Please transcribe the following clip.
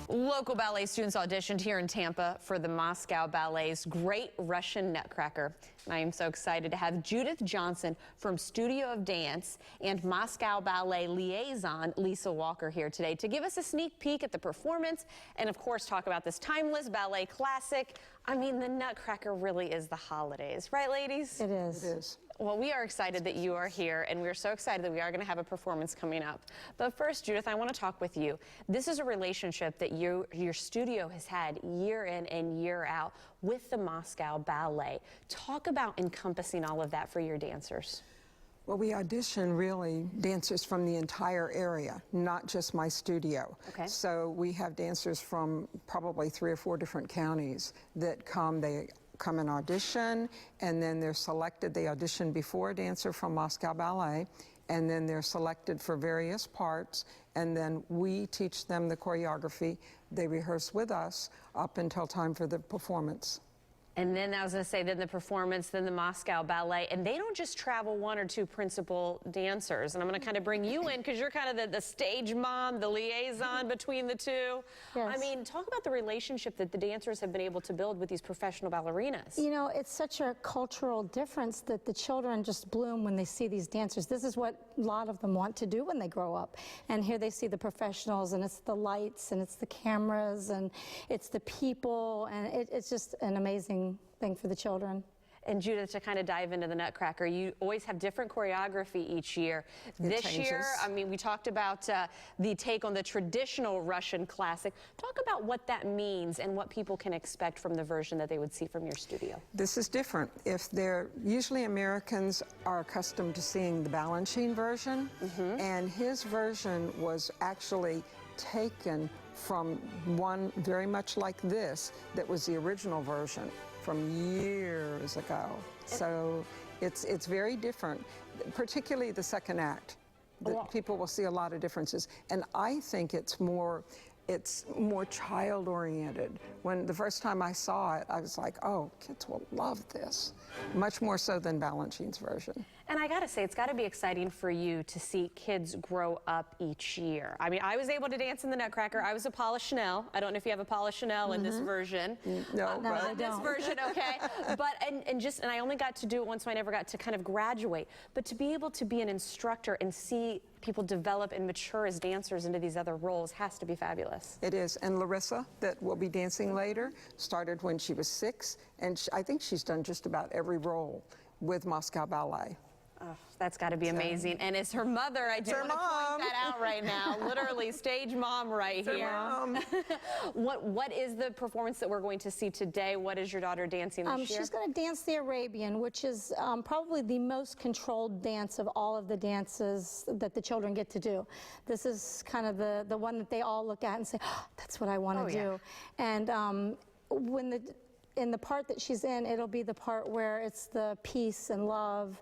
Local ballet students auditioned here in Tampa for the Moscow Ballet's Great Russian Nutcracker. And I am so excited to have Judith Johnson from Studio of Dance and Moscow Ballet liaison Lisa Walker here today to give us a sneak peek at the performance and, of course, talk about this timeless ballet classic. I mean, the Nutcracker really is the holidays, right, ladies? It is. It is. Well, we are excited that you are here, and we're so excited that we are going to have a performance coming up. But first, Judith, I want to talk with you. This is a relationship that your studio has had year in and year out with the Moscow Ballet. Talk about encompassing all of that for your dancers. Well, we audition really dancers from the entire area, not just my studio. Okay. So we have dancers from probably 3 or 4 different counties that come. They come and audition, and then they're selected. They audition before a dancer from Moscow Ballet, and then they're selected for various parts, and then we teach them the choreography. They rehearse with us up until time for the performance. And then I was going to say, then the performance, then the Moscow Ballet. And they don't just travel 1 or 2 principal dancers. And I'm going to kind of bring you in because you're kind of the stage mom, the liaison between the two. Yes. I mean, talk about the relationship that the dancers have been able to build with these professional ballerinas. You know, it's such a cultural difference that the children just bloom when they see these dancers. This is what a lot of them want to do when they grow up. And here they see the professionals, and it's the lights, and it's the cameras, and it's the people, and it's just an amazing thing for the children. And Judith, to kind of dive into the Nutcracker, you always have different choreography each year. This year, I mean, we talked about the take on the traditional Russian classic. Talk about what that means and what people can expect from the version that they would see from your studio. This is different. Usually Americans are accustomed to seeing the Balanchine version, and his version was actually taken from one very much like this that was the original version from years ago. So it's very different, particularly the second act. People will see a lot of differences, and I think it's more child-oriented. When the first time I saw it, I was like, oh, kids will love this, much more so than Balanchine's version. And I gotta say, it's gotta be exciting for you to see kids grow up each year. I mean, I was able to dance in the Nutcracker. I was a Paula Chanel. I don't know if you have a Paula Chanel in this version. No, no, I This don't. version, okay. But and I only got to do it once, so I never got to kind of graduate. But to be able to be an instructor and see people develop and mature as dancers into these other roles has to be fabulous. It is, and Larissa, that will be dancing later, started when she was 6, and I think she's done just about every role with Moscow Ballet. Oh, that's got to be amazing. And as her mother, I do want to point that out right now. Literally, stage mom right here. Mom. What is the performance that we're going to see today? What is your daughter dancing this year? She's going to dance the Arabian, which is probably the most controlled dance of all of the dances that the children get to do. This is kind of the one that they all look at and say, oh, that's what I want to do. And in the part that she's in, it'll be the part where it's the peace and love.